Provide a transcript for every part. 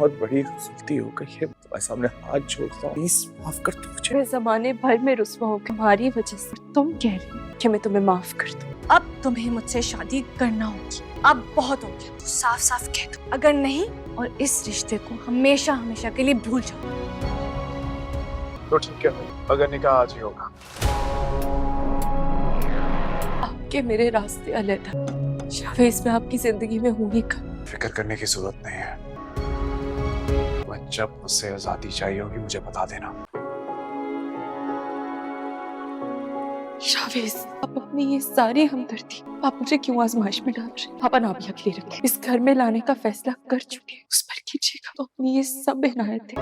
बहुत बड़ी गलती हो गई है, तुम्हारे सामने हाथ जोड़ता हूँ, प्लीज माफ कर दो मुझे। मैं जमाने भर में रुस्वा हो तुम्हारी वजह से। तुम कह रही हो कि मैं तुम्हें माफ कर दूं। अब तुम्हें मुझसे शादी करना होगी। अब बहुत हो गया, तो साफ साफ कह दो। अगर नहीं, और इस रिश्ते को हमेशा हमेशा के लिए भूल जाओ। तो ठीक है, अगर निकाह आज ही होगा। आपके मेरे रास्ते अलग हैं। शावेज मैं आपकी जिंदगी में हूँ ही कब। फिक्र करने की जरूरत नहीं है। तुम्हें जब मुझसे आजादी चाहिए होगी मुझे बता देना। शावेज, आप अपनी ये सारी हमदर्दी आप मुझे क्यों आजमाइश में डाल रहे हैं? आप अनाबिया के लिए रखें। इस घर में लाने का फैसला कर चुके हैं, उस पर कीजिएगा। तो अपनी ये सब इनायतें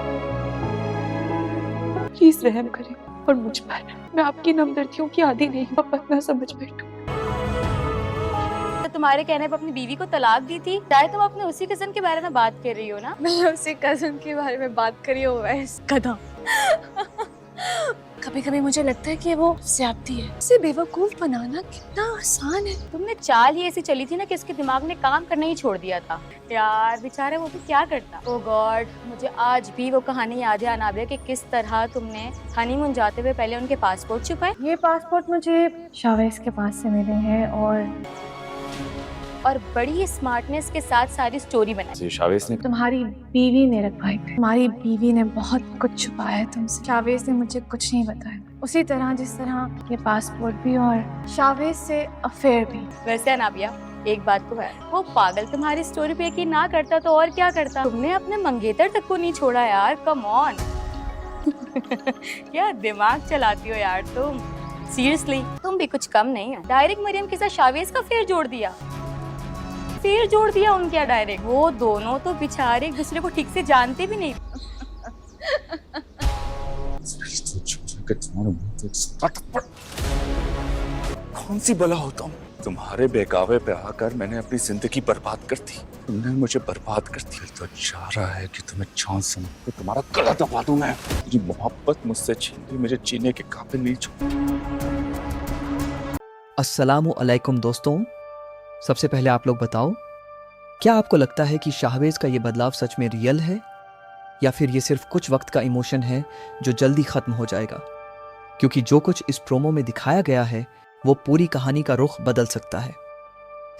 प्लीज रहम करें और मुझ पर। मैं आपकी हमदर्दियों की आदी नहीं हूँ, आप ना समझ बैठो। तो तुम्हारे कहने पर अपनी बीवी को तलाक दी थी, शायद तुम अपने उसी कजन के बारे में बात कर रही हो ना? मैं उसी कजन के बारे में बात करी हो, गधा। कभी कभी मुझे लगता है कि वो ज्यादती है। उसे बेवकूफ बनाना कितना आसान है। तुमने चाल ही ऐसी चली थी ना कि इसके दिमाग ने काम करना ही छोड़ दिया था। यार बेचारा वो भी क्या करता। ओह गॉड, मुझे आज भी वो कहानी याद है अनाबिया कि किस तरह तुमने हनीमून जाते हुए पहले उनके पासपोर्ट छुपाए। ये पासपोर्ट मुझे शावेज के पास से मिले हैं और बड़ी ही स्मार्टनेस के साथ सारी स्टोरी बनाई। शावेज ने तुम्हारी बीवी ने रखवाए थे। तुम्हारी बीवी ने बहुत कुछ छुपाया है तुमसे। शावेज ने मुझे कुछ नहीं बताया, उसी तरह जिस तरह ये पासपोर्ट भी और शावेज से अफेयर भी। वैसे अनाबिया एक बात तो है, वो पागल तुम्हारी स्टोरी पे यकीन ना करता तो और क्या करता। तुमने अपने मंगेतर तक को नहीं छोड़ा यार, कम ऑन। क्या दिमाग चलाती हो यार तुम, सीरियसली तुम भी कुछ कम नहीं है। डायरेक्ट मरियम के साथ शावेज का फेर जोड़ दिया। फिर जोड़ दिया उनके डायरेक्ट। वो दोनों तो बेचारे एक दूसरे को ठीक से जानते भी नहीं। कौन सी बला होता हूँ तुम्हारे बेकावे पे आकर। मैंने अपनी जिंदगी बर्बाद कर दी, तुमने मुझे बर्बाद कर दिया। तो चाह रहा है कि तुम्हें चांद समझ के तुम्हारा गला दबा दूं मैं। मेरी मोहब्बत मुझसे छीन ली, मुझे जीने के काबिल नहीं छोड़ा। अस्सलामु अलैकुम दोस्तों, सबसे पहले आप लोग बताओ, क्या आपको लगता है कि शाहवेज का ये बदलाव सच में रियल है या फिर ये सिर्फ कुछ वक्त का इमोशन है जो जल्दी खत्म हो जाएगा? क्योंकि जो कुछ इस प्रोमो में दिखाया गया है वो पूरी कहानी का रुख बदल सकता है।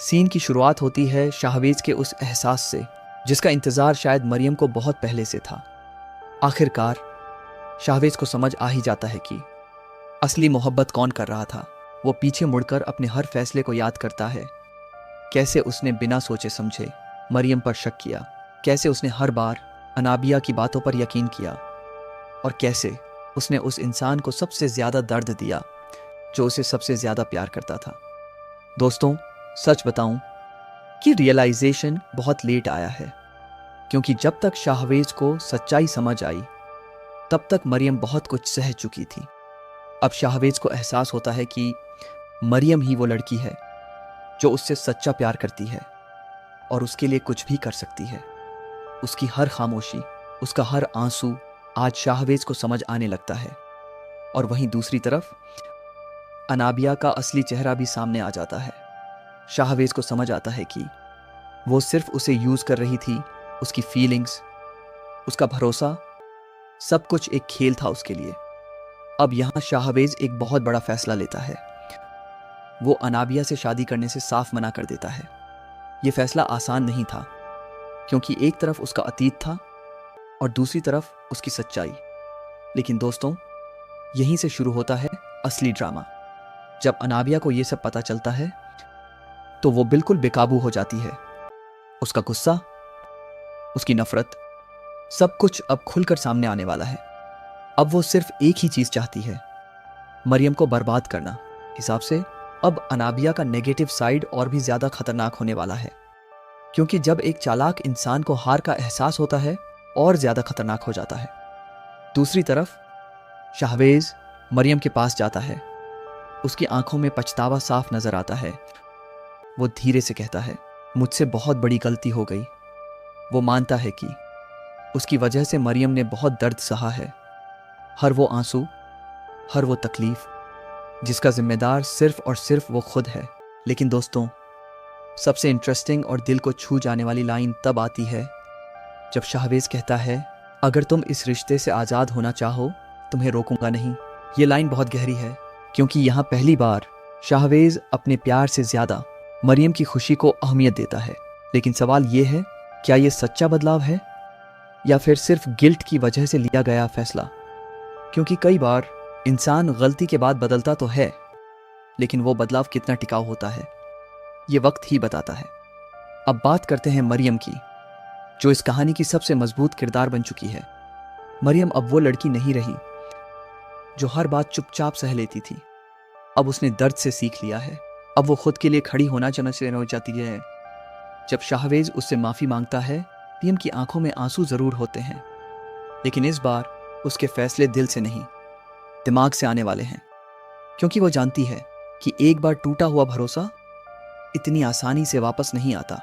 सीन की शुरुआत होती है शाहवेज के उस एहसास से जिसका इंतजार शायद मरियम को बहुत पहले से था। आखिरकार शाहवेज को समझ आ ही जाता है कि असली मोहब्बत कौन कर रहा था। वो पीछे मुड़कर अपने हर फैसले को याद करता है। कैसे उसने बिना सोचे समझे मरियम पर शक किया, कैसे उसने हर बार अनाबिया की बातों पर यकीन किया, और कैसे उसने उस इंसान को सबसे ज्यादा दर्द दिया जो उसे सबसे ज्यादा प्यार करता था। दोस्तों, सच बताऊं कि रियलाइजेशन बहुत लेट आया है, क्योंकि जब तक शाहवेज को सच्चाई समझ आई तब तक मरियम बहुत कुछ सह चुकी थी। अब शाहवेज को एहसास होता है कि मरियम ही वो लड़की है जो उससे सच्चा प्यार करती है और उसके लिए कुछ भी कर सकती है। उसकी हर खामोशी, उसका हर आंसू आज शाहवेज को समझ आने लगता है। और वहीं दूसरी तरफ अनाबिया का असली चेहरा भी सामने आ जाता है। शाहवेज को समझ आता है कि वो सिर्फ उसे यूज कर रही थी। उसकी फीलिंग्स, उसका भरोसा, सब कुछ एक खेल था उसके लिए। अब यहां शाहवेज एक बहुत बड़ा फैसला लेता है। वो अनाबिया से शादी करने से साफ मना कर देता है। ये फैसला आसान नहीं था, क्योंकि एक तरफ उसका अतीत था और दूसरी तरफ उसकी सच्चाई। लेकिन दोस्तों, यहीं से शुरू होता है असली ड्रामा। जब अनाबिया को यह सब पता चलता है तो वो बिल्कुल बेकाबू हो जाती है। उसका गुस्सा, उसकी नफरत, सब कुछ अब खुलकर सामने आने वाला है। अब वो सिर्फ एक ही चीज चाहती है, मरियम को बर्बाद करना। हिसाब से अब अनाबिया का नेगेटिव साइड और भी ज्यादा खतरनाक होने वाला है, क्योंकि जब एक चालाक इंसान को हार का एहसास होता है और ज्यादा खतरनाक हो जाता है। दूसरी तरफ शाहवेज मरियम के पास जाता है। उसकी आंखों में पछतावा साफ नजर आता है। वो धीरे से कहता है, मुझसे बहुत बड़ी गलती हो गई। वो मानता है कि उसकी वजह से मरियम ने बहुत दर्द सहा है। हर वो आंसू, हर वो तकलीफ जिसका जिम्मेदार सिर्फ और सिर्फ वो खुद है। लेकिन दोस्तों, सबसे इंटरेस्टिंग और दिल को छू जाने वाली लाइन तब आती है जब शाहवेज कहता है, अगर तुम इस रिश्ते से आज़ाद होना चाहो तुम्हें रोकूंगा नहीं। ये लाइन बहुत गहरी है क्योंकि यहाँ पहली बार शाहवेज अपने प्यार से ज़्यादा मरियम की खुशी को अहमियत देता है। लेकिन सवाल ये है, क्या ये सच्चा बदलाव है या फिर सिर्फ गिल्ट की वजह से लिया गया फैसला? क्योंकि कई बार इंसान गलती के बाद बदलता तो है, लेकिन वो बदलाव कितना टिकाऊ होता है ये वक्त ही बताता है। अब बात करते हैं मरियम की, जो इस कहानी की सबसे मजबूत किरदार बन चुकी है। मरियम अब वो लड़की नहीं रही जो हर बात चुपचाप सह लेती थी। अब उसने दर्द से सीख लिया है। अब वो खुद के लिए खड़ी होना चाहती है। जब शाहवेज उससे माफी मांगता है, मरियम की आंखों में आंसू जरूर होते हैं, लेकिन इस बार उसके फैसले दिल से नहीं, दिमाग से आने वाले हैं। क्योंकि वो जानती है कि एक बार टूटा हुआ भरोसा इतनी आसानी से वापस नहीं आता।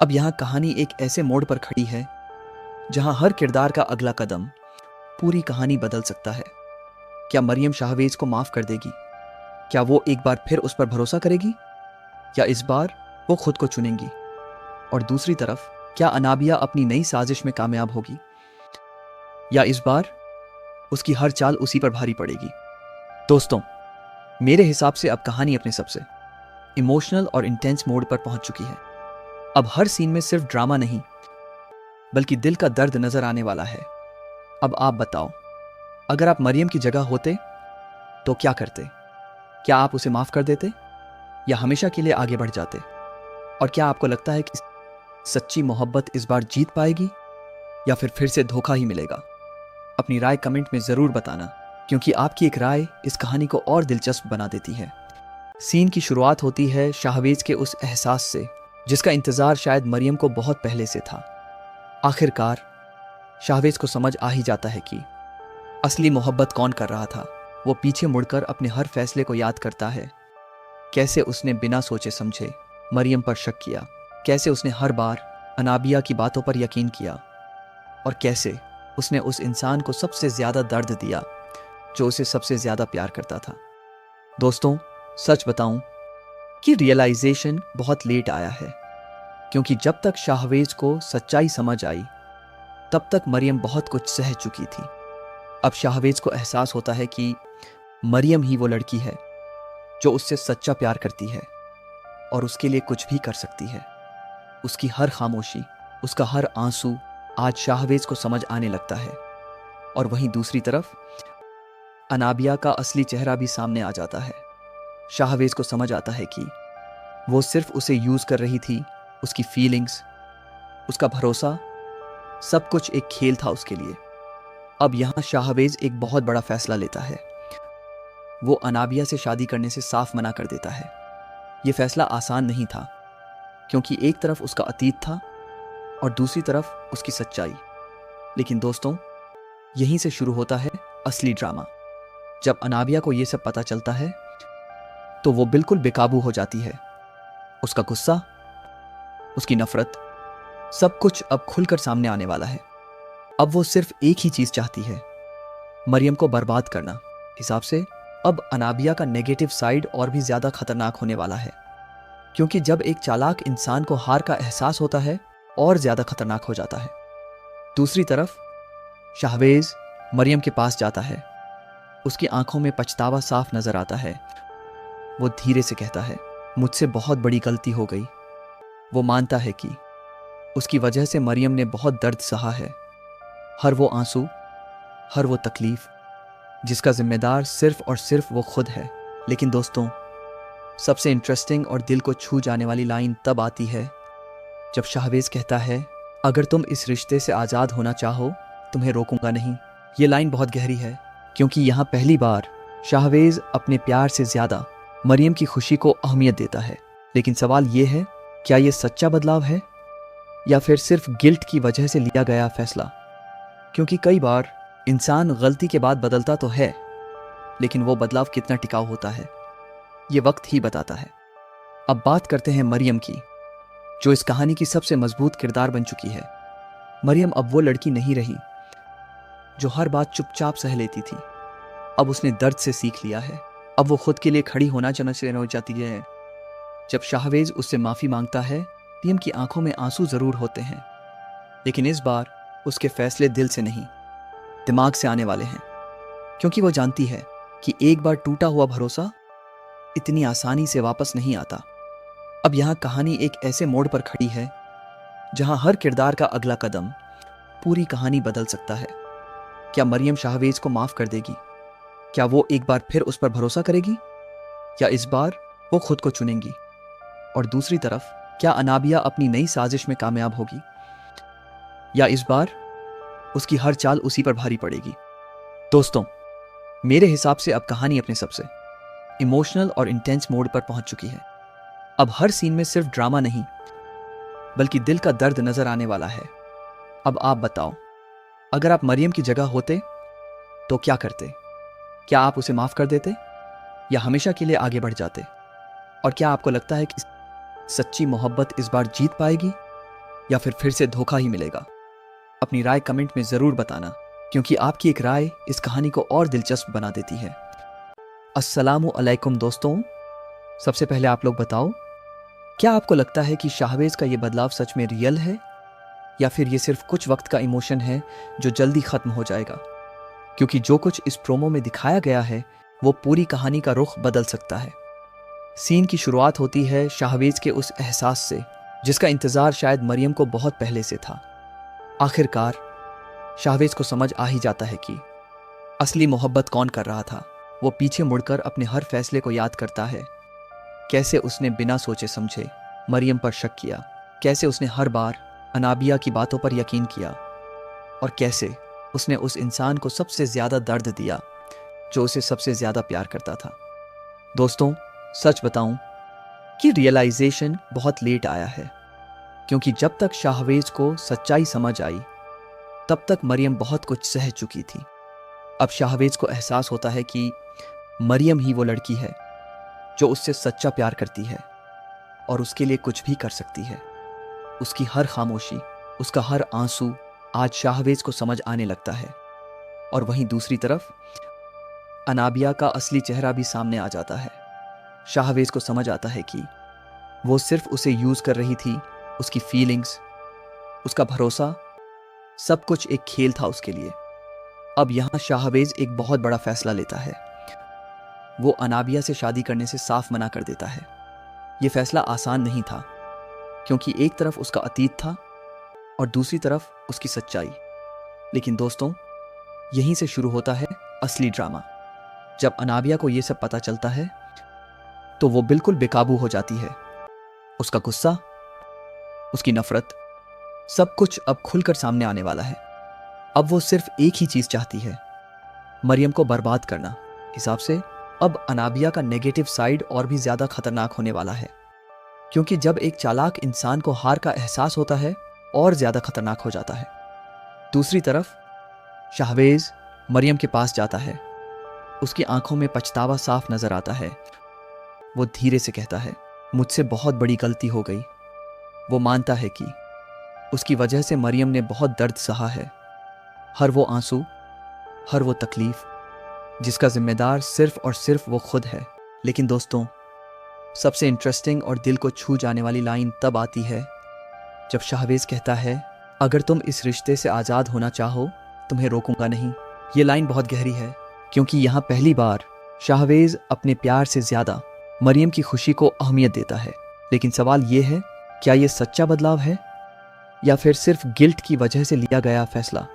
अब यहाँ कहानी एक ऐसे मोड़ पर खड़ी है जहां हर किरदार का अगला कदम पूरी कहानी बदल सकता है। क्या मरियम शाहवेज को माफ कर देगी? क्या वो एक बार फिर उस पर भरोसा करेगी, या इस बार वो खुद को चुनेंगी? और दूसरी तरफ, क्या अनाबिया अपनी नई साजिश में कामयाब होगी, या इस बार उसकी हर चाल उसी पर भारी पड़ेगी? दोस्तों, मेरे हिसाब से अब कहानी अपने सबसे इमोशनल और इंटेंस मोड पर पहुंच चुकी है। अब हर सीन में सिर्फ ड्रामा नहीं, बल्कि दिल का दर्द नजर आने वाला है। अब आप बताओ, अगर आप मरियम की जगह होते तो क्या करते? क्या आप उसे माफ कर देते या हमेशा के लिए आगे बढ़ जाते? और क्या आपको लगता है कि सच्ची मोहब्बत इस बार जीत पाएगी या फिर से धोखा ही मिलेगा? अपनी राय कमेंट में जरूर बताना, क्योंकि आपकी एक राय इस कहानी को और दिलचस्प बना देती है। सीन की शुरुआत होती है शाहवेज के उस एहसास से जिसका इंतजार शायद मरियम को बहुत पहले से था। आखिरकार शाहवेज को समझ आ ही जाता है कि असली मोहब्बत कौन कर रहा था। वो पीछे मुड़कर अपने हर फैसले को याद करता है। कैसे उसने बिना सोचे समझे मरियम पर शक किया, कैसे उसने हर बार अनाबिया की बातों पर यकीन किया, और कैसे उसने उस इंसान को सबसे ज्यादा दर्द दिया जो उसे सबसे ज्यादा प्यार करता था। दोस्तों, सच बताऊं कि रियलाइजेशन बहुत लेट आया है, क्योंकि जब तक शाहवेज को सच्चाई समझ आई तब तक मरियम बहुत कुछ सह चुकी थी। अब शाहवेज को एहसास होता है कि मरियम ही वो लड़की है जो उससे सच्चा प्यार करती है और उसके लिए कुछ भी कर सकती है। उसकी हर खामोशी, उसका हर आंसू आज शाहवेज को समझ आने लगता है। और वहीं दूसरी तरफ अनाबिया का असली चेहरा भी सामने आ जाता है। शाहवेज को समझ आता है कि वो सिर्फ उसे यूज कर रही थी। उसकी फीलिंग्स, उसका भरोसा, सब कुछ एक खेल था उसके लिए। अब यहां शाहवेज एक बहुत बड़ा फैसला लेता है। वो अनाबिया से शादी करने से साफ मना कर देता है। यह फैसला आसान नहीं था, क्योंकि एक तरफ उसका अतीत था और दूसरी तरफ उसकी सच्चाई। लेकिन दोस्तों, यहीं से शुरू होता है असली ड्रामा। जब अनाबिया को यह सब पता चलता है तो वो बिल्कुल बेकाबू हो जाती है। उसका गुस्सा, उसकी नफरत, सब कुछ अब खुलकर सामने आने वाला है। अब वो सिर्फ एक ही चीज चाहती है, मरियम को बर्बाद करना। हिसाब से अब अनाबिया का नेगेटिव साइड और भी ज्यादा खतरनाक होने वाला है, क्योंकि जब एक चालाक इंसान को हार का एहसास होता है और ज्यादा खतरनाक हो जाता है। दूसरी तरफ शाहवेज मरियम के पास जाता है। उसकी आंखों में पछतावा साफ नजर आता है। वो धीरे से कहता है, मुझसे बहुत बड़ी गलती हो गई। वो मानता है कि उसकी वजह से मरियम ने बहुत दर्द सहा है। हर वो आंसू, हर वो तकलीफ जिसका जिम्मेदार सिर्फ और सिर्फ वो खुद है। लेकिन दोस्तों, सबसे इंटरेस्टिंग और दिल को छू जाने वाली लाइन तब आती है जब शाहवेज कहता है, अगर तुम इस रिश्ते से आज़ाद होना चाहो तुम्हें रोकूंगा नहीं। ये लाइन बहुत गहरी है, क्योंकि यहाँ पहली बार शाहवेज अपने प्यार से ज्यादा मरियम की खुशी को अहमियत देता है। लेकिन सवाल ये है, क्या ये सच्चा बदलाव है या फिर सिर्फ गिल्ट की वजह से लिया गया फैसला? क्योंकि कई बार इंसान गलती के बाद बदलता तो है, लेकिन वो बदलाव कितना टिकाऊ होता है ये वक्त ही बताता है। अब बात करते हैं मरियम की, जो इस कहानी की सबसे मजबूत किरदार बन चुकी है। मरियम अब वो लड़की नहीं रही जो हर बात चुपचाप सह लेती थी। अब उसने दर्द से सीख लिया है। अब वो खुद के लिए खड़ी होना चाहती है। जब शाहवेज उससे माफी मांगता है, मरियम की आंखों में आंसू जरूर होते हैं, लेकिन इस बार उसके फैसले दिल से नहीं, दिमाग से आने वाले हैं, क्योंकि वो जानती है कि एक बार टूटा हुआ भरोसा इतनी आसानी से वापस नहीं आता। अब यहाँ कहानी एक ऐसे मोड़ पर खड़ी है जहाँ हर किरदार का अगला कदम पूरी कहानी बदल सकता है। क्या मरियम शाहवेज को माफ कर देगी? क्या वो एक बार फिर उस पर भरोसा करेगी, या इस बार वो खुद को चुनेंगी? और दूसरी तरफ क्या अनाबिया अपनी नई साजिश में कामयाब होगी, या इस बार उसकी हर चाल उसी पर भारी पड़ेगी? दोस्तों, मेरे हिसाब से अब कहानी अपने सबसे इमोशनल और इंटेंस मोड पर पहुंच चुकी है। अब हर सीन में सिर्फ ड्रामा नहीं, बल्कि दिल का दर्द नजर आने वाला है। अब आप बताओ, अगर आप मरियम की जगह होते तो क्या करते? क्या आप उसे माफ कर देते, या हमेशा के लिए आगे बढ़ जाते? और क्या आपको लगता है कि सच्ची मोहब्बत इस बार जीत पाएगी, या फिर से धोखा ही मिलेगा? अपनी राय कमेंट में जरूर बताना, क्योंकि आपकी एक राय इस कहानी को और दिलचस्प बना देती है। अस्सलामु अलैकुम दोस्तों, सबसे पहले आप लोग बताओ, क्या आपको लगता है कि शाहवेज का ये बदलाव सच में रियल है, या फिर ये सिर्फ कुछ वक्त का इमोशन है जो जल्दी खत्म हो जाएगा? क्योंकि जो कुछ इस प्रोमो में दिखाया गया है वो पूरी कहानी का रुख बदल सकता है। सीन की शुरुआत होती है शाहवेज के उस एहसास से जिसका इंतजार शायद मरियम को बहुत पहले से था। आखिरकार शाहवेज को समझ आ ही जाता है कि असली मोहब्बत कौन कर रहा था। वो पीछे मुड़कर अपने हर फैसले को याद करता है, कैसे उसने बिना सोचे समझे मरियम पर शक किया, कैसे उसने हर बार अनाबिया की बातों पर यकीन किया, और कैसे उसने उस इंसान को सबसे ज्यादा दर्द दिया जो उसे सबसे ज्यादा प्यार करता था। दोस्तों, सच बताऊं कि रियलाइजेशन बहुत लेट आया है, क्योंकि जब तक शाहवेज को सच्चाई समझ आई तब तक मरियम बहुत कुछ सह चुकी थी। अब शाहवेज को एहसास होता है कि मरियम ही वो लड़की है जो उससे सच्चा प्यार करती है और उसके लिए कुछ भी कर सकती है। उसकी हर खामोशी, उसका हर आंसू आज शाहवेज को समझ आने लगता है। और वहीं दूसरी तरफ अनाबिया का असली चेहरा भी सामने आ जाता है। शाहवेज को समझ आता है कि वो सिर्फ उसे यूज कर रही थी, उसकी फीलिंग्स, उसका भरोसा, सब कुछ एक खेल था उसके लिए। अब यहां शाहवेज एक बहुत बड़ा फैसला लेता है। वो अनाबिया से शादी करने से साफ मना कर देता है। ये फैसला आसान नहीं था, क्योंकि एक तरफ उसका अतीत था और दूसरी तरफ उसकी सच्चाई। लेकिन दोस्तों, यहीं से शुरू होता है असली ड्रामा। जब अनाबिया को यह सब पता चलता है तो वो बिल्कुल बेकाबू हो जाती है। उसका गुस्सा, उसकी नफरत, सब कुछ अब खुलकर सामने आने वाला है। अब वो सिर्फ एक ही चीज चाहती है, मरियम को बर्बाद करना। हिसाब से अब अनाबिया का नेगेटिव साइड और भी ज्यादा खतरनाक होने वाला है, क्योंकि जब एक चालाक इंसान को हार का एहसास होता है और ज्यादा खतरनाक हो जाता है। दूसरी तरफ शाहवेज मरियम के पास जाता है। उसकी आंखों में पछतावा साफ नजर आता है। वो धीरे से कहता है, मुझसे बहुत बड़ी गलती हो गई। वो मानता है कि उसकी वजह से मरियम ने बहुत दर्द सहा है, हर वो आंसू, हर वो तकलीफ जिसका जिम्मेदार सिर्फ और सिर्फ वो खुद है। लेकिन दोस्तों, सबसे इंटरेस्टिंग और दिल को छू जाने वाली लाइन तब आती है जब शाहवेज कहता है, अगर तुम इस रिश्ते से आज़ाद होना चाहो तुम्हें रोकूंगा नहीं। ये लाइन बहुत गहरी है, क्योंकि यहाँ पहली बार शाहवेज अपने प्यार से ज्यादा मरियम की खुशी को अहमियत देता है। लेकिन सवाल ये है, क्या ये सच्चा बदलाव है या फिर सिर्फ गिल्ट की वजह से लिया गया फैसला?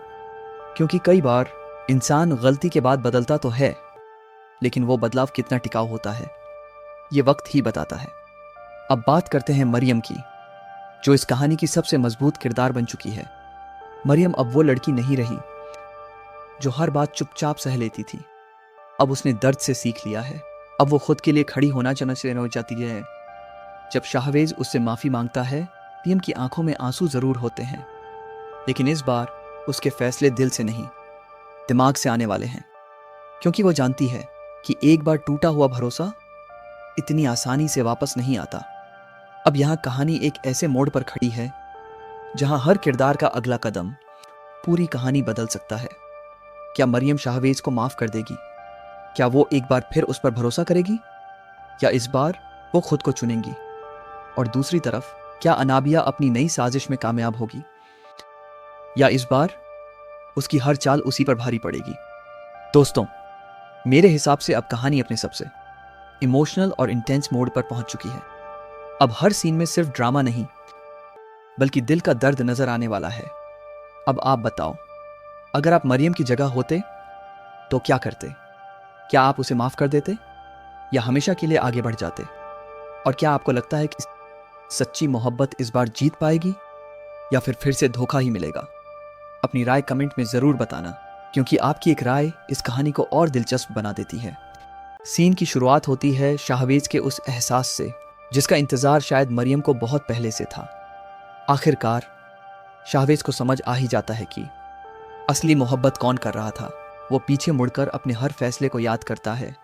क्योंकि कई बार इंसान गलती के बाद बदलता तो है, लेकिन वो बदलाव कितना टिकाऊ होता है ये वक्त ही बताता है। अब बात करते हैं मरियम की, जो इस कहानी की सबसे मजबूत किरदार बन चुकी है। मरियम अब वो लड़की नहीं रही जो हर बात चुपचाप सह लेती थी। अब उसने दर्द से सीख लिया है। अब वो खुद के लिए खड़ी होना चाहती है। जब शाहवेज उससे माफी मांगता है, मरियम की आंखों में आंसू जरूर होते हैं, लेकिन इस बार उसके फैसले दिल से नहीं, दिमाग से आने वाले हैं, क्योंकि वो जानती है कि एक बार टूटा हुआ भरोसा इतनी आसानी से वापस नहीं आता। अब यहाँ कहानी एक ऐसे मोड़ पर खड़ी है जहां हर किरदार का अगला कदम पूरी कहानी बदल सकता है। क्या मरियम शाहवेज को माफ कर देगी? क्या वो एक बार फिर उस पर भरोसा करेगी, या इस बार वो खुद को चुनेंगी? और दूसरी तरफ क्या अनाबिया अपनी नई साजिश में कामयाब होगी? या इस बार उसकी हर चाल उसी पर भारी पड़ेगी। दोस्तों, मेरे हिसाब से अब कहानी अपने सबसे इमोशनल और इंटेंस मोड पर पहुंच चुकी है। अब हर सीन में सिर्फ ड्रामा नहीं बल्कि दिल का दर्द नजर आने वाला है। अब आप बताओ, अगर आप मरियम की जगह होते तो क्या करते? क्या आप उसे माफ कर देते या हमेशा के लिए आगे बढ़ जाते? और क्या आपको लगता है कि सच्ची मोहब्बत इस बार जीत पाएगी या फिर से धोखा ही मिलेगा? अपनी राय कमेंट में जरूर बताना, क्योंकि आपकी एक राय इस कहानी को और दिलचस्प बना देती है। सीन की शुरुआत होती है शाहवेज के उस एहसास से जिसका इंतजार शायद मरियम को बहुत पहले से था। आखिरकार शाहवेज को समझ आ ही जाता है कि असली मोहब्बत कौन कर रहा था। वो पीछे मुड़कर अपने हर फैसले को याद करता है।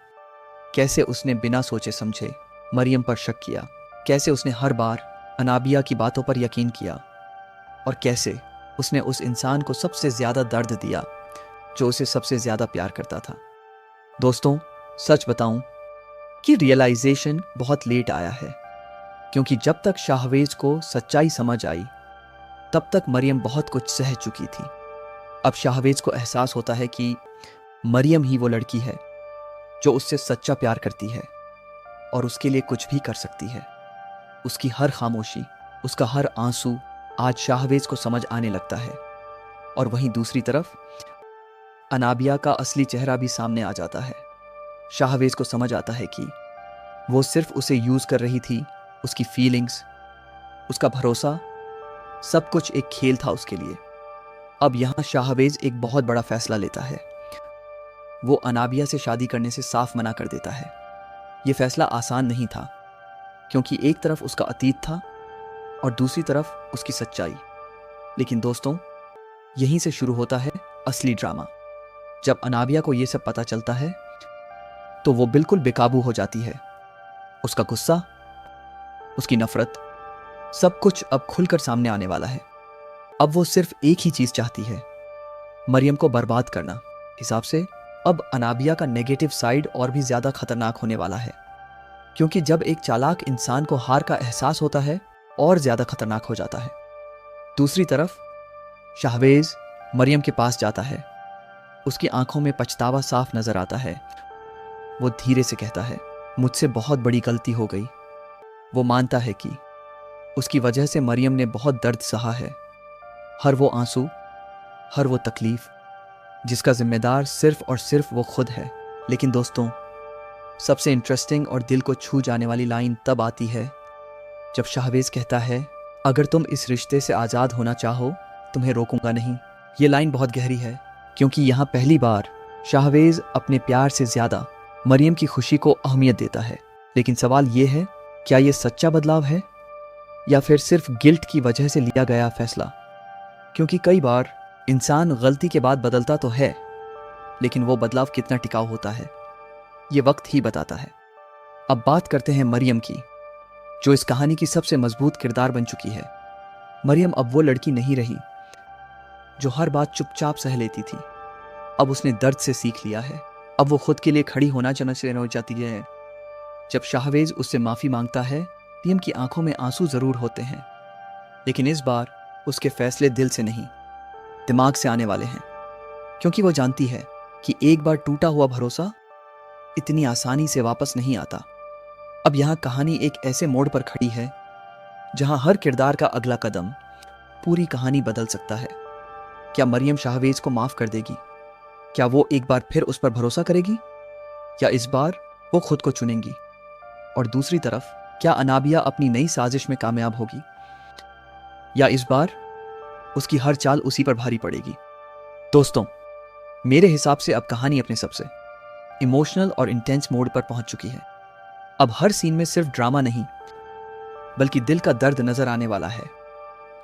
कैसे उसने बिना सोचे समझे मरियम पर शक किया, कैसे उसने हर बार अनाबिया की बातों पर यकीन किया, और कैसे उसने उस इंसान को सबसे ज्यादा दर्द दिया जो उसे सबसे ज्यादा प्यार करता था। दोस्तों, सच बताऊं कि रियलाइजेशन बहुत लेट आया है, क्योंकि जब तक शाहवेज को सच्चाई समझ आई तब तक मरियम बहुत कुछ सह चुकी थी। अब शाहवेज को एहसास होता है कि मरियम ही वो लड़की है जो उससे सच्चा प्यार करती है और उसके लिए कुछ भी कर सकती है। उसकी हर खामोशी, उसका हर आंसू आज शाहवेज को समझ आने लगता है। और वहीं दूसरी तरफ अनाबिया का असली चेहरा भी सामने आ जाता है। शाहवेज को समझ आता है कि वो सिर्फ उसे यूज कर रही थी। उसकी फीलिंग्स, उसका भरोसा, सब कुछ एक खेल था उसके लिए। अब यहां शाहवेज एक बहुत बड़ा फैसला लेता है। वो अनाबिया से शादी करने से साफ मना कर देता है। यह फैसला आसान नहीं था, क्योंकि एक तरफ उसका अतीत था और दूसरी तरफ उसकी सच्चाई। लेकिन दोस्तों, यहीं से शुरू होता है असली ड्रामा। जब अनाबिया को यह सब पता चलता है तो वो बिल्कुल बेकाबू हो जाती है। उसका गुस्सा, उसकी नफरत, सब कुछ अब खुलकर सामने आने वाला है। अब वो सिर्फ एक ही चीज चाहती है, मरियम को बर्बाद करना। हिसाब से अब अनाबिया का नेगेटिव साइड और भी ज्यादा खतरनाक होने वाला है, क्योंकि जब एक चालाक इंसान को हार का एहसास होता है और ज्यादा खतरनाक हो जाता है। दूसरी तरफ शाहवेज मरियम के पास जाता है। उसकी आंखों में पछतावा साफ नजर आता है। वो धीरे से कहता है, मुझसे बहुत बड़ी गलती हो गई। वो मानता है कि उसकी वजह से मरियम ने बहुत दर्द सहा है। हर वो आंसू, हर वो तकलीफ जिसका जिम्मेदार सिर्फ और सिर्फ वो खुद है। लेकिन दोस्तों, सबसे इंटरेस्टिंग और दिल को छू जाने वाली लाइन तब आती है जब शाहवेज कहता है, अगर तुम इस रिश्ते से आज़ाद होना चाहो, तुम्हें रोकूंगा नहीं। ये लाइन बहुत गहरी है, क्योंकि यहाँ पहली बार शाहवेज अपने प्यार से ज्यादा मरियम की खुशी को अहमियत देता है। लेकिन सवाल ये है, क्या ये सच्चा बदलाव है या फिर सिर्फ गिल्ट की वजह से लिया गया फैसला? क्योंकि कई बार इंसान गलती के बाद बदलता तो है, लेकिन वो बदलाव कितना टिकाऊ होता है ये वक्त ही बताता है। अब बात करते हैं मरियम की, जो इस कहानी की सबसे मजबूत किरदार बन चुकी है। मरियम अब वो लड़की नहीं रही जो हर बात चुपचाप सह लेती थी। अब उसने दर्द से सीख लिया है। अब वो खुद के लिए खड़ी होना चाहती है। जब शाहवेज उससे माफी मांगता है, मरियम की आंखों में आंसू जरूर होते हैं, लेकिन इस बार उसके फैसले दिल से नहीं, दिमाग से आने वाले हैं, क्योंकि वो जानती है कि एक बार टूटा हुआ भरोसा इतनी आसानी से वापस नहीं आता। अब यहाँ कहानी एक ऐसे मोड़ पर खड़ी है जहां हर किरदार का अगला कदम पूरी कहानी बदल सकता है। क्या मरियम शाहवेज को माफ कर देगी? क्या वो एक बार फिर उस पर भरोसा करेगी, या इस बार वो खुद को चुनेंगी? और दूसरी तरफ, क्या अनाबिया अपनी नई साजिश में कामयाब होगी, या इस बार उसकी हर चाल उसी पर भारी पड़ेगी? दोस्तों, मेरे हिसाब से अब कहानी अपने सबसे इमोशनल और इंटेंस मोड पर पहुंच चुकी है। अब हर सीन में सिर्फ ड्रामा नहीं बल्कि दिल का दर्द नजर आने वाला है।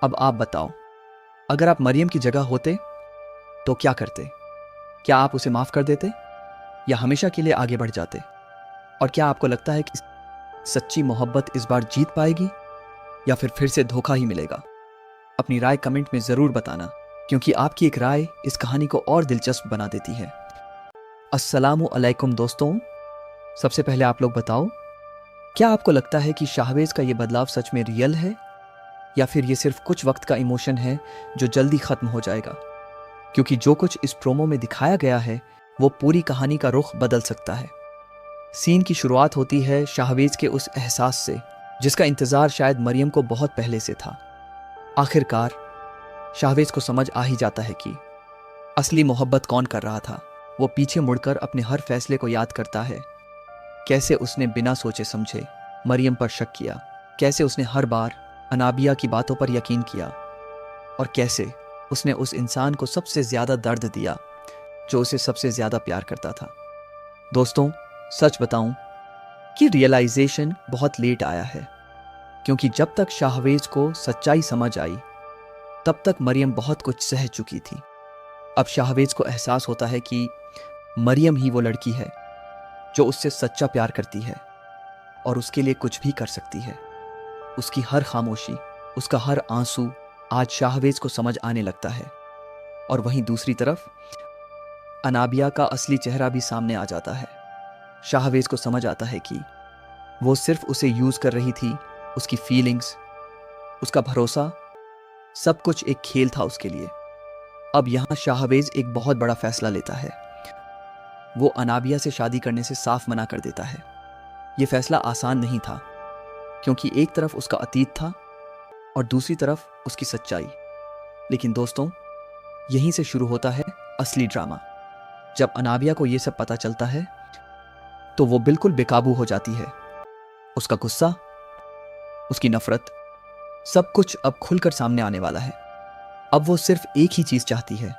अब आप बताओ, अगर आप मरियम की जगह होते तो क्या करते? क्या आप उसे माफ कर देते या हमेशा के लिए आगे बढ़ जाते? और क्या आपको लगता है कि सच्ची मोहब्बत इस बार जीत पाएगी या फिर से धोखा ही मिलेगा? अपनी राय कमेंट में जरूर बताना, क्योंकि आपकी एक राय इस कहानी को और दिलचस्प बना देती है। अस्सलामु अलैकुम दोस्तों, सबसे पहले आप लोग बताओ, क्या आपको लगता है कि शाहवेज का ये बदलाव सच में रियल है या फिर ये सिर्फ कुछ वक्त का इमोशन है जो जल्दी खत्म हो जाएगा, क्योंकि जो कुछ इस प्रोमो में दिखाया गया है वो पूरी कहानी का रुख बदल सकता है। सीन की शुरुआत होती है शाहवेज के उस एहसास से जिसका इंतजार शायद मरियम को बहुत पहले से था। आखिरकार शाहवेज को समझ आ ही जाता है कि असली मोहब्बत कौन कर रहा था। वो पीछे मुड़कर अपने हर फैसले को याद करता है, कैसे उसने बिना सोचे समझे मरियम पर शक किया, कैसे उसने हर बार अनाबिया की बातों पर यकीन किया, और कैसे उसने उस इंसान को सबसे ज्यादा दर्द दिया जो उसे सबसे ज्यादा प्यार करता था। दोस्तों, सच बताऊं कि रियलाइजेशन बहुत लेट आया है, क्योंकि जब तक शाहवेज को सच्चाई समझ आई तब तक मरियम बहुत कुछ सह चुकी थी। अब शाहवेज को एहसास होता है कि मरियम ही वो लड़की है जो उससे सच्चा प्यार करती है और उसके लिए कुछ भी कर सकती है। उसकी हर खामोशी, उसका हर आंसू आज शाहवेज को समझ आने लगता है। और वहीं दूसरी तरफ अनाबिया का असली चेहरा भी सामने आ जाता है। शाहवेज को समझ आता है कि वो सिर्फ उसे यूज कर रही थी, उसकी फीलिंग्स, उसका भरोसा, सब कुछ एक खेल था उसके लिए। अब यहां शाहवेज एक बहुत बड़ा फैसला लेता है। वो अनाबिया से शादी करने से साफ मना कर देता है। ये फैसला आसान नहीं था, क्योंकि एक तरफ उसका अतीत था और दूसरी तरफ उसकी सच्चाई। लेकिन दोस्तों, यहीं से शुरू होता है असली ड्रामा। जब अनाबिया को यह सब पता चलता है तो वो बिल्कुल बेकाबू हो जाती है। उसका गुस्सा, उसकी नफरत, सब कुछ अब खुलकर सामने आने वाला है। अब वो सिर्फ एक ही चीज चाहती है,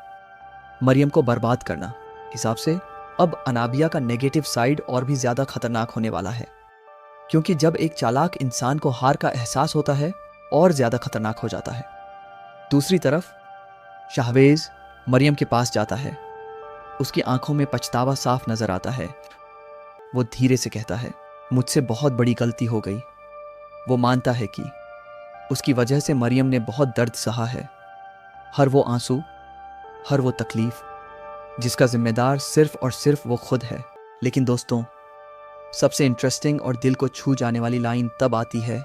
मरियम को बर्बाद करना। हिसाब से अब अनाबिया का नेगेटिव साइड और भी ज्यादा खतरनाक होने वाला है, क्योंकि जब एक चालाक इंसान को हार का एहसास होता है और ज्यादा खतरनाक हो जाता है। दूसरी तरफ शाहवेज मरियम के पास जाता है। उसकी आंखों में पछतावा साफ नजर आता है। वो धीरे से कहता है, मुझसे बहुत बड़ी गलती हो गई। वो मानता है कि उसकी वजह से मरियम ने बहुत दर्द सहा है, हर वो आंसू, हर वो तकलीफ जिसका जिम्मेदार सिर्फ और सिर्फ वो खुद है। लेकिन दोस्तों, सबसे इंटरेस्टिंग और दिल को छू जाने वाली लाइन तब आती है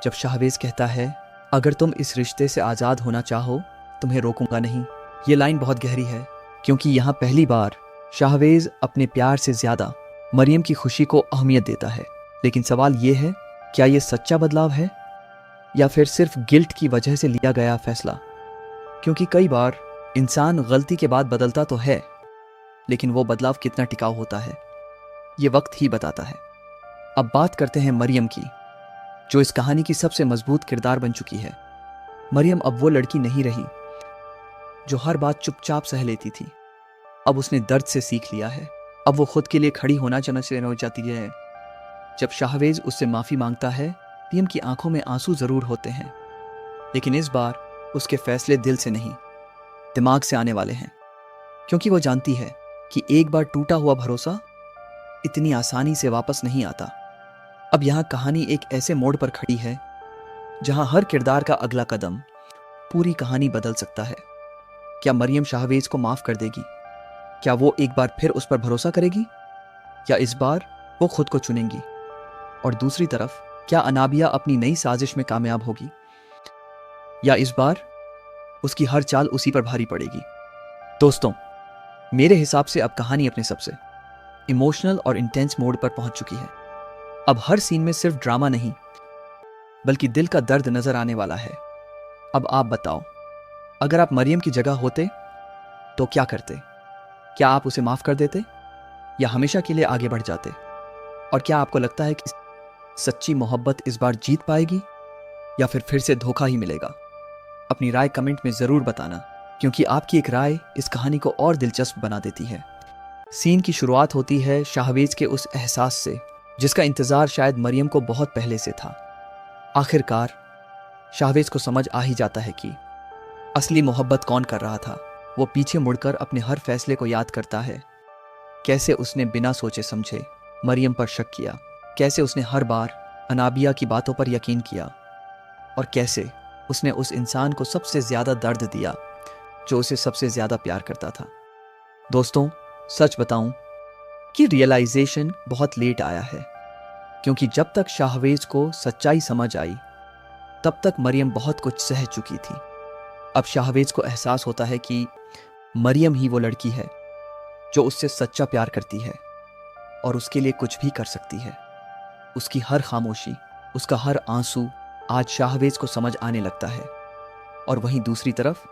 जब शाहवेज कहता है, अगर तुम इस रिश्ते से आज़ाद होना चाहो तुम्हें रोकूंगा नहीं। ये लाइन बहुत गहरी है, क्योंकि यहाँ पहली बार शाहवेज अपने प्यार से ज्यादा मरियम की खुशी को अहमियत देता है। लेकिन सवाल ये है, क्या ये सच्चा बदलाव है या फिर सिर्फ गिल्ट की वजह से लिया गया फैसला? क्योंकि कई बार इंसान गलती के बाद बदलता तो है, लेकिन वो बदलाव कितना टिकाऊ होता है ये वक्त ही बताता है। अब बात करते हैं मरियम की, जो इस कहानी की सबसे मजबूत किरदार बन चुकी है। मरियम अब वो लड़की नहीं रही जो हर बात चुपचाप सह लेती थी। अब उसने दर्द से सीख लिया है। अब वो खुद के लिए खड़ी होना चाहती है। जब शाहवेज उससे माफी मांगता है, मरियम की आंखों में आंसू जरूर होते हैं, लेकिन इस बार उसके फैसले दिल से नहीं, दिमाग से आने वाले हैं, क्योंकि वो जानती है कि एक बार टूटा हुआ भरोसा इतनी आसानी से वापस नहीं आता। अब यहाँ कहानी एक ऐसे मोड़ पर खड़ी है जहां हर किरदार का अगला कदम पूरी कहानी बदल सकता है। क्या मरियम शाहवेज को माफ कर देगी? क्या वो एक बार फिर उस पर भरोसा करेगी, या इस बार वो खुद को चुनेंगी? और दूसरी तरफ, क्या अनाबिया अपनी नई साजिश में कामयाब होगी, या इस बार उसकी हर चाल उसी पर भारी पड़ेगी? दोस्तों, मेरे हिसाब से अब कहानी अपने सबसे इमोशनल और इंटेंस मोड पर पहुंच चुकी है। अब हर सीन में सिर्फ ड्रामा नहीं, बल्कि दिल का दर्द नजर आने वाला है। अब आप बताओ, अगर आप मरियम की जगह होते तो क्या करते? क्या आप उसे माफ कर देते या हमेशा के लिए आगे बढ़ जाते? और क्या आपको लगता है कि सच्ची मोहब्बत इस बार जीत पाएगी या फिर से धोखा ही मिलेगा? अपनी राय कमेंट में जरूर बताना, क्योंकि आपकी एक राय इस कहानी को और दिलचस्प बना देती है। सीन की शुरुआत होती है शाहवेज के उस एहसास से जिसका इंतजार शायद मरियम को बहुत पहले से था। आखिरकार शाहवेज को समझ आ ही जाता है कि असली मोहब्बत कौन कर रहा था। वो पीछे मुड़कर अपने हर फैसले को याद करता है, कैसे उसने बिना सोचे समझे मरियम पर शक किया, कैसे उसने हर बार अनाबिया की बातों पर यकीन किया, और कैसे उसने उस इंसान को सबसे ज्यादा दर्द दिया जो उसे सबसे ज्यादा प्यार करता था। दोस्तों, सच बताऊं कि रियलाइजेशन बहुत लेट आया है, क्योंकि जब तक शाहवेज को सच्चाई समझ आई तब तक मरियम बहुत कुछ सह चुकी थी। अब शाहवेज को एहसास होता है कि मरियम ही वो लड़की है जो उससे सच्चा प्यार करती है और उसके लिए कुछ भी कर सकती है। उसकी हर खामोशी, उसका हर आंसू आज शाहवेज को समझ आने लगता है। और वहीं दूसरी तरफ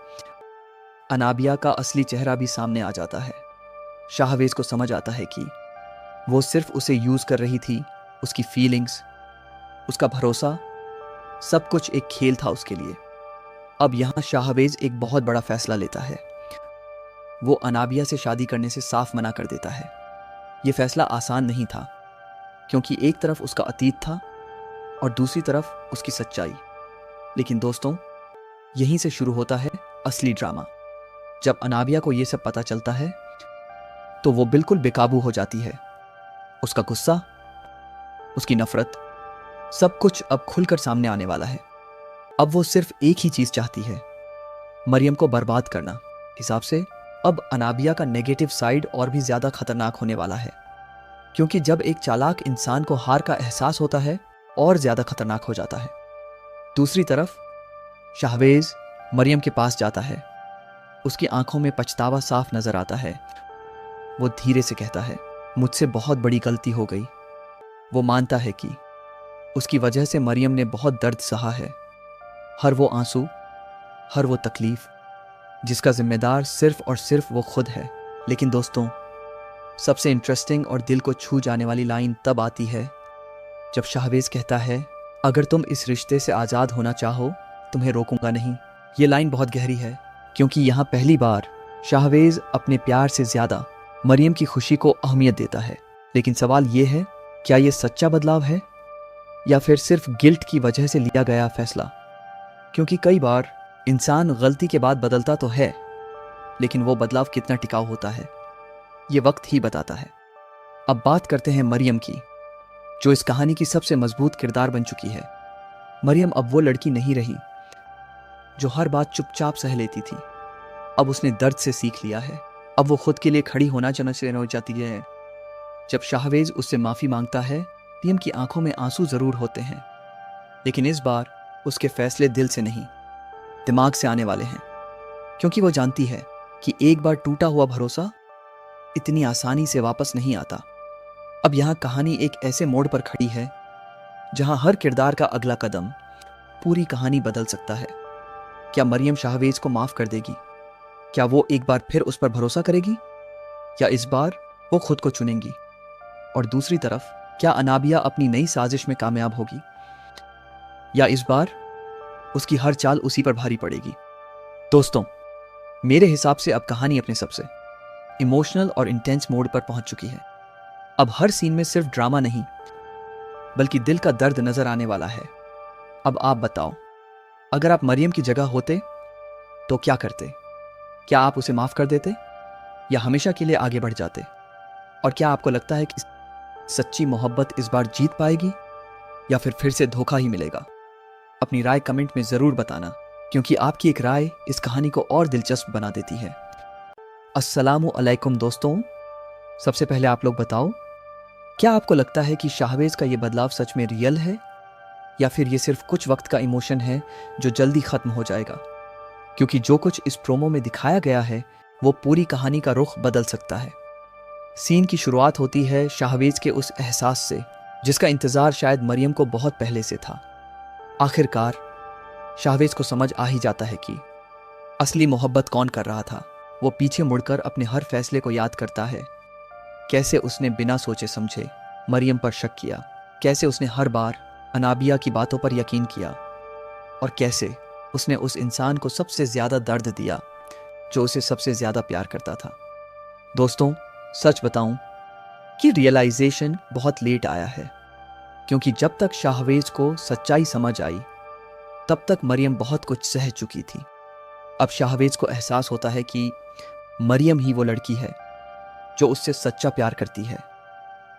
अनाबिया का असली चेहरा भी सामने आ जाता है। शाहवेज को समझ आता है कि वो सिर्फ उसे यूज कर रही थी। उसकी फीलिंग्स, उसका भरोसा, सब कुछ एक खेल था उसके लिए। अब यहां शाहवेज एक बहुत बड़ा फैसला लेता है। वो अनाबिया से शादी करने से साफ मना कर देता है। यह फैसला आसान नहीं था, क्योंकि एक तरफ उसका अतीत था और दूसरी तरफ उसकी सच्चाई। लेकिन दोस्तों, यहीं से शुरू होता है असली ड्रामा। जब अनाबिया को यह सब पता चलता है तो वो बिल्कुल बेकाबू हो जाती है। उसका गुस्सा, उसकी नफरत, सब कुछ अब खुलकर सामने आने वाला है। अब वो सिर्फ एक ही चीज चाहती है, मरियम को बर्बाद करना। हिसाब से अब अनाबिया का नेगेटिव साइड और भी ज्यादा खतरनाक होने वाला है, क्योंकि जब एक चालाक इंसान को हार का एहसास होता है और ज्यादा खतरनाक हो जाता है। दूसरी तरफ शाहवेज मरियम के पास जाता है। उसकी आंखों में पछतावा साफ नजर आता है। वो धीरे से कहता है, मुझसे बहुत बड़ी गलती हो गई। वो मानता है कि उसकी वजह से मरियम ने बहुत दर्द सहा है। हर वो आंसू, हर वो तकलीफ जिसका जिम्मेदार सिर्फ और सिर्फ वो खुद है। लेकिन दोस्तों, सबसे इंटरेस्टिंग और दिल को छू जाने वाली लाइन तब आती है जब शाहवेज कहता है, अगर तुम इस रिश्ते से आज़ाद होना चाहो, तुम्हें रोकूंगा नहीं। ये लाइन बहुत गहरी है, क्योंकि यहाँ पहली बार शाहवेज अपने प्यार से ज्यादा मरियम की खुशी को अहमियत देता है। लेकिन सवाल ये है, क्या ये सच्चा बदलाव है या फिर सिर्फ गिल्ट की वजह से लिया गया फैसला? क्योंकि कई बार इंसान गलती के बाद बदलता तो है, लेकिन वो बदलाव कितना टिकाऊ होता है, ये वक्त ही बताता है। अब बात करते हैं मरियम की, जो इस कहानी की सबसे मजबूत किरदार बन चुकी है। मरियम अब वो लड़की नहीं रही जो हर बात चुपचाप सह लेती थी। अब उसने दर्द से सीख लिया है। अब वो खुद के लिए खड़ी होना चाहती है। जब शाहवेज उससे माफी मांगता है, मरियम की आंखों में आंसू जरूर होते हैं, लेकिन इस बार उसके फैसले दिल से नहीं, दिमाग से आने वाले हैं। क्योंकि वो जानती है कि एक बार टूटा हुआ भरोसा इतनी आसानी से वापस नहीं आता। अब यहां कहानी एक ऐसे मोड़ पर खड़ी है जहां हर किरदार का अगला कदम पूरी कहानी बदल सकता है। क्या मरियम शाहवेज को माफ कर देगी? क्या वो एक बार फिर उस पर भरोसा करेगी, या इस बार वो खुद को चुनेंगी? और दूसरी तरफ, क्या अनाबिया अपनी नई साजिश में कामयाब होगी, या इस बार उसकी हर चाल उसी पर भारी पड़ेगी? दोस्तों, मेरे हिसाब से अब कहानी अपने सबसे इमोशनल और इंटेंस मोड पर पहुंच चुकी है। अब हर सीन में सिर्फ ड्रामा नहीं, बल्कि दिल का दर्द नजर आने वाला है। अब आप बताओ, अगर आप मरियम की जगह होते तो क्या करते? क्या आप उसे माफ कर देते या हमेशा के लिए आगे बढ़ जाते? और क्या आपको लगता है कि सच्ची मोहब्बत इस बार जीत पाएगी या फिर से धोखा ही मिलेगा? अपनी राय कमेंट में जरूर बताना, क्योंकि आपकी एक राय इस कहानी को और दिलचस्प बना देती है। अस्सलामु अलैकुम दोस्तों, सबसे पहले आप लोग बताओ, क्या आपको लगता है कि शाहवेज का ये बदलाव सच में रियल है या फिर ये सिर्फ कुछ वक्त का इमोशन है जो जल्दी खत्म हो जाएगा? क्योंकि जो कुछ इस प्रोमो में दिखाया गया है वो पूरी कहानी का रुख बदल सकता है। सीन की शुरुआत होती है शाहवेज के उस एहसास से जिसका इंतजार शायद मरियम को बहुत पहले से था। आखिरकार शाहवेज को समझ आ ही जाता है कि असली मोहब्बत कौन कर रहा था। वो पीछे मुड़कर अपने हर फैसले को याद करता है। कैसे उसने बिना सोचे समझे मरियम पर शक किया, कैसे उसने हर बार अनाबिया की बातों पर यकीन किया, और कैसे उसने उस इंसान को सबसे ज्यादा दर्द दिया जो उसे सबसे ज्यादा प्यार करता था। दोस्तों, सच बताऊं कि रियलाइजेशन बहुत लेट आया है, क्योंकि जब तक शाहवेज को सच्चाई समझ आई तब तक मरियम बहुत कुछ सह चुकी थी। अब शाहवेज को एहसास होता है कि मरियम ही वो लड़की है जो उससे सच्चा प्यार करती है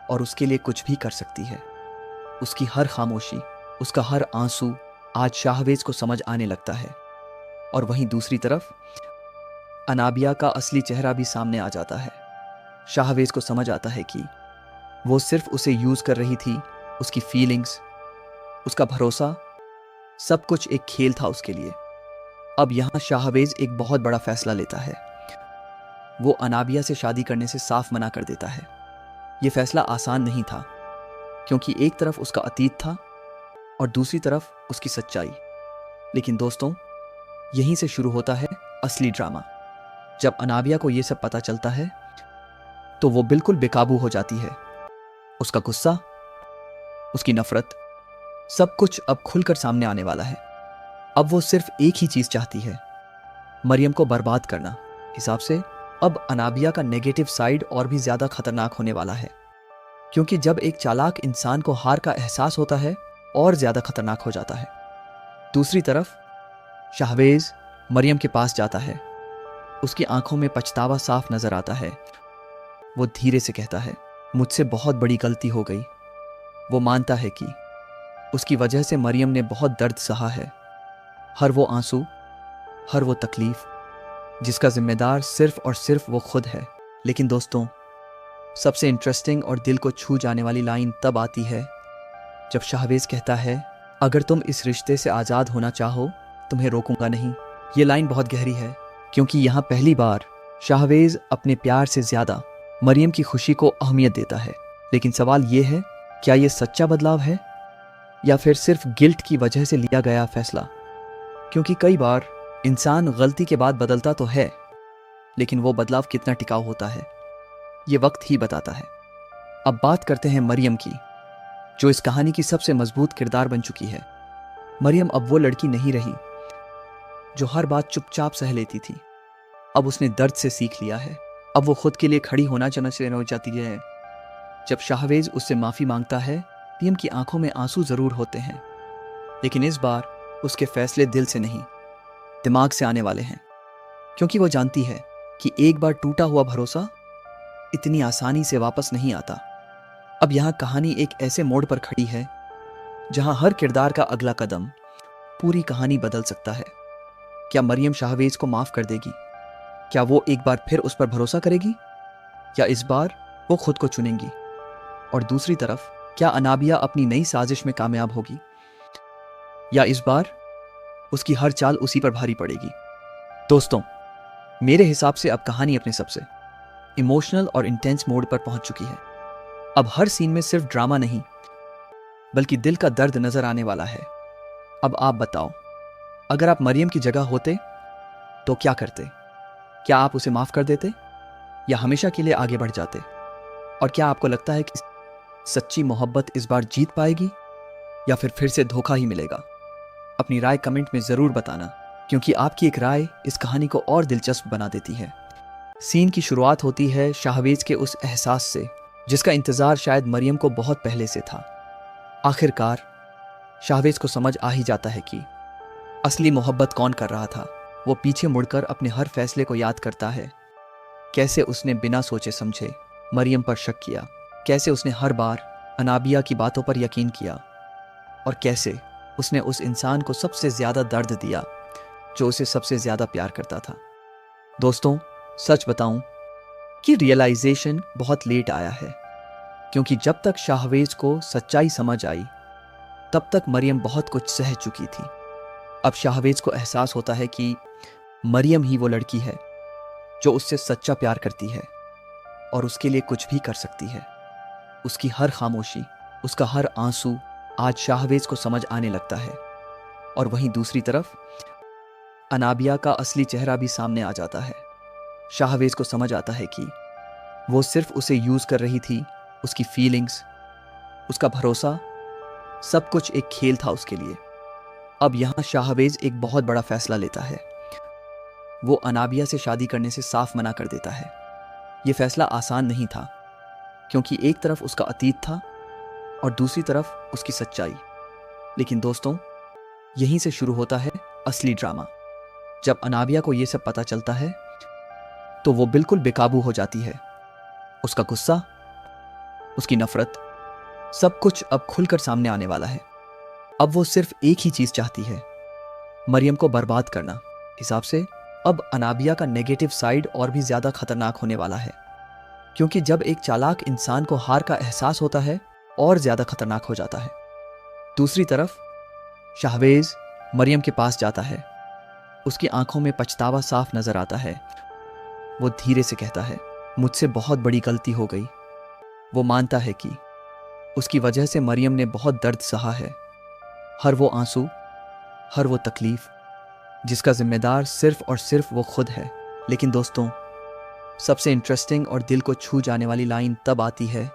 और उसके लिए कुछ भी कर सकती है। उसकी हर खामोशी, उसका हर आंसू आज शाहवेज को समझ आने लगता है। और वहीं दूसरी तरफ अनाबिया का असली चेहरा भी सामने आ जाता है। शाहवेज को समझ आता है कि वो सिर्फ उसे यूज कर रही थी। उसकी फीलिंग्स, उसका भरोसा, सब कुछ एक खेल था उसके लिए। अब यहाँ शाहवेज एक बहुत बड़ा फैसला लेता है। वो अनाबिया से शादी करने से साफ मना कर देता है। ये फैसला आसान नहीं था, क्योंकि एक तरफ उसका अतीत था और दूसरी तरफ उसकी सच्चाई। लेकिन दोस्तों, यहीं से शुरू होता है असली ड्रामा। जब अनाबिया को ये सब पता चलता है तो वो बिल्कुल बेकाबू हो जाती है। उसका गुस्सा, उसकी नफरत, सब कुछ अब खुलकर सामने आने वाला है। अब वो सिर्फ एक ही चीज चाहती है, मरियम को बर्बाद करना। हिसाब से अब अनाबिया का नेगेटिव साइड और भी ज्यादा खतरनाक होने वाला है, क्योंकि जब एक चालाक इंसान को हार का एहसास होता है और ज्यादा खतरनाक हो जाता है। दूसरी तरफ शाहवेज मरियम के पास जाता है। उसकी आंखों में पछतावा साफ नजर आता है। वो धीरे से कहता है, मुझसे बहुत बड़ी गलती हो गई। वो मानता है कि उसकी वजह से मरियम ने बहुत दर्द सहा है, हर वो आंसू, हर वो तकलीफ जिसका जिम्मेदार सिर्फ और सिर्फ वो खुद है। लेकिन दोस्तों, सबसे इंटरेस्टिंग और दिल को छू जाने वाली लाइन तब आती है जब शाहवेज कहता है, अगर तुम इस रिश्ते से आज़ाद होना चाहो, तुम्हें रोकूंगा नहीं। ये लाइन बहुत गहरी है, क्योंकि यहाँ पहली बार शाहवेज अपने प्यार से ज्यादा मरियम की खुशी को अहमियत देता है। लेकिन सवाल ये है, क्या ये सच्चा बदलाव है या फिर सिर्फ गिल्ट की वजह से लिया गया फैसला? क्योंकि कई बार इंसान गलती के बाद बदलता तो है, लेकिन वो बदलाव कितना टिकाऊ होता है, ये वक्त ही बताता है। अब बात करते हैं मरियम की, जो इस कहानी की सबसे मजबूत किरदार बन चुकी है। मरियम अब वो लड़की नहीं रही जो हर बात चुपचाप सह लेती थी। अब उसने दर्द से सीख लिया है। अब वो खुद के लिए खड़ी होना चाहती है। जब शाहवेज उससे माफी मांगता है, मरियम की आंखों में आंसू जरूर होते हैं, लेकिन इस बार उसके फैसले दिल से नहीं, दिमाग से आने वाले हैं। क्योंकि वो जानती है कि एक बार टूटा हुआ भरोसा इतनी आसानी से वापस नहीं आता। अब यहाँ कहानी एक ऐसे मोड़ पर खड़ी है जहां हर किरदार का अगला कदम पूरी कहानी बदल सकता है। क्या मरियम शाहवेज को माफ कर देगी? क्या वो एक बार फिर उस पर भरोसा करेगी, या इस बार वो खुद को चुनेंगी? और दूसरी तरफ, क्या अनाबिया अपनी नई साजिश में कामयाब होगी, या इस बार उसकी हर चाल उसी पर भारी पड़ेगी? दोस्तों, मेरे हिसाब से अब कहानी अपने सबसे इमोशनल और इंटेंस मोड पर पहुंच चुकी है। अब हर सीन में सिर्फ ड्रामा नहीं, बल्कि दिल का दर्द नजर आने वाला है। अब आप बताओ, अगर आप मरियम की जगह होते तो क्या करते? क्या आप उसे माफ कर देते या हमेशा के लिए आगे बढ़ जाते? और क्या आपको लगता है कि सच्ची मोहब्बत इस बार जीत पाएगी या फिर से धोखा ही मिलेगा? अपनी राय कमेंट में जरूर बताना, क्योंकि आपकी एक राय इस कहानी को और दिलचस्प बना देती है। सीन की शुरुआत होती है शाहवेज के उस एहसास से जिसका इंतजार शायद मरियम को बहुत पहले से था। आखिरकार शाहवेज को समझ आ ही जाता है कि असली मोहब्बत कौन कर रहा था। वो पीछे मुड़कर अपने हर फैसले को याद करता है। कैसे उसने बिना सोचे समझे मरियम पर शक किया, कैसे उसने हर बार अनाबिया की बातों पर यकीन किया, और कैसे उसने उस इंसान को सबसे ज्यादा दर्द दिया जो उसे सबसे ज्यादा प्यार करता था। दोस्तों, सच बताऊं कि रियलाइजेशन बहुत लेट आया है, क्योंकि जब तक शाहवेज को सच्चाई समझ आई तब तक मरियम बहुत कुछ सह चुकी थी। अब शाहवेज को एहसास होता है कि मरियम ही वो लड़की है जो उससे सच्चा प्यार करती है और उसके लिए कुछ भी कर सकती है। उसकी हर खामोशी, उसका हर आंसू आज शाहवेज को समझ आने लगता है। और वहीं दूसरी तरफ अनाबिया का असली चेहरा भी सामने आ जाता है। शाहवेज को समझ आता है कि वो सिर्फ उसे यूज कर रही थी। उसकी फीलिंग्स, उसका भरोसा, सब कुछ एक खेल था उसके लिए। अब यहां शाहवेज एक बहुत बड़ा फैसला लेता है। वो अनाबिया से शादी करने से साफ मना कर देता है। यह फैसला आसान नहीं था, क्योंकि एक तरफ उसका अतीत था और दूसरी तरफ उसकी सच्चाई। लेकिन दोस्तों, यहीं से शुरू होता है असली ड्रामा। जब अनाबिया को यह सब पता चलता है तो वो बिल्कुल बेकाबू हो जाती है। उसका गुस्सा, उसकी नफरत, सब कुछ अब खुलकर सामने आने वाला है। अब वो सिर्फ एक ही चीज चाहती है, मरियम को बर्बाद करना। हिसाब से अब अनाबिया का नेगेटिव साइड और भी ज्यादा खतरनाक होने वाला है, क्योंकि जब एक चालाक इंसान को हार का एहसास होता है और ज्यादा खतरनाक हो जाता है। दूसरी तरफ शाहवेज मरियम के पास जाता है। उसकी आंखों में पछतावा साफ नजर आता है। वो धीरे से कहता है, मुझसे बहुत बड़ी गलती हो गई। वो मानता है कि उसकी वजह से मरियम ने बहुत दर्द सहा है, हर वो आंसू, हर वो तकलीफ जिसका जिम्मेदार सिर्फ और सिर्फ वो खुद है। लेकिन दोस्तों, सबसे इंटरेस्टिंग और दिल को छू जाने वाली लाइन तब आती है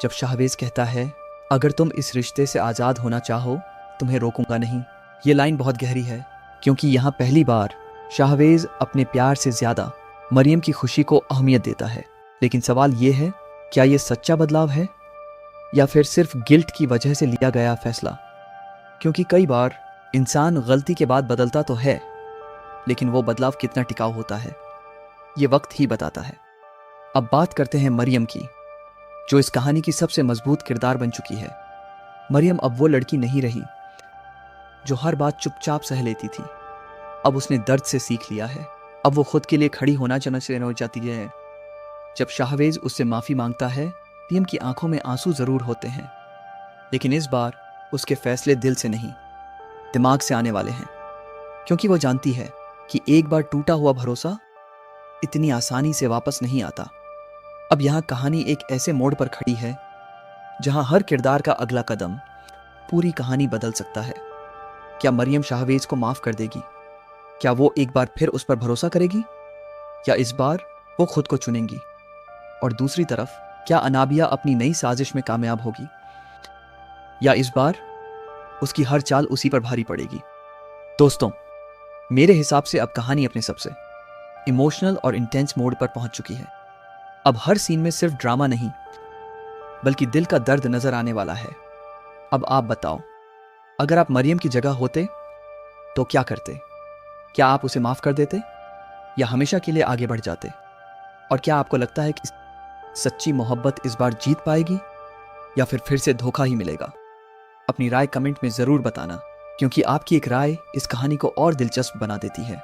जब शाहवेज कहता है, अगर तुम इस रिश्ते से आज़ाद होना चाहो, तुम्हें रोकूंगा नहीं। ये लाइन बहुत गहरी है क्योंकि यहाँ पहली बार शाहवेज अपने प्यार से ज़्यादा मरियम की खुशी को अहमियत देता है। लेकिन सवाल ये है, क्या ये सच्चा बदलाव है या फिर सिर्फ गिल्ट की वजह से लिया गया फैसला? क्योंकि कई बार इंसान गलती के बाद बदलता तो है, लेकिन वो बदलाव कितना टिकाऊ होता है ये वक्त ही बताता है। अब बात करते हैं मरियम की, जो इस कहानी की सबसे मजबूत किरदार बन चुकी है। मरियम अब वो लड़की नहीं रही जो हर बात चुपचाप सह लेती थी। अब उसने दर्द से सीख लिया है। अब वो खुद के लिए खड़ी होना चाहती है। जब शाहवेज उससे माफ़ी मांगता है, मरियम की आंखों में आंसू ज़रूर होते हैं, लेकिन इस बार उसके फैसले दिल से नहीं, दिमाग से आने वाले हैं। क्योंकि वो जानती है कि एक बार टूटा हुआ भरोसा इतनी आसानी से वापस नहीं आता। अब यहाँ कहानी एक ऐसे मोड़ पर खड़ी है जहाँ हर किरदार का अगला कदम पूरी कहानी बदल सकता है। क्या मरियम शाहवेज को माफ़ कर देगी? क्या वो एक बार फिर उस पर भरोसा करेगी, या इस बार वो खुद को चुनेंगी? और दूसरी तरफ, क्या अनाबिया अपनी नई साजिश में कामयाब होगी, या इस बार उसकी हर चाल उसी पर भारी पड़ेगी? दोस्तों, मेरे हिसाब से अब कहानी अपने सबसे इमोशनल और इंटेंस मोड पर पहुंच चुकी है। अब हर सीन में सिर्फ ड्रामा नहीं, बल्कि दिल का दर्द नजर आने वाला है। अब आप बताओ, अगर आप मरियम की जगह होते तो क्या करते? क्या आप उसे माफ कर देते या हमेशा के लिए आगे बढ़ जाते? और क्या आपको लगता है कि सच्ची मोहब्बत इस बार जीत पाएगी या फिर से धोखा ही मिलेगा? अपनी राय कमेंट में ज़रूर बताना, क्योंकि आपकी एक राय इस कहानी को और दिलचस्प बना देती है।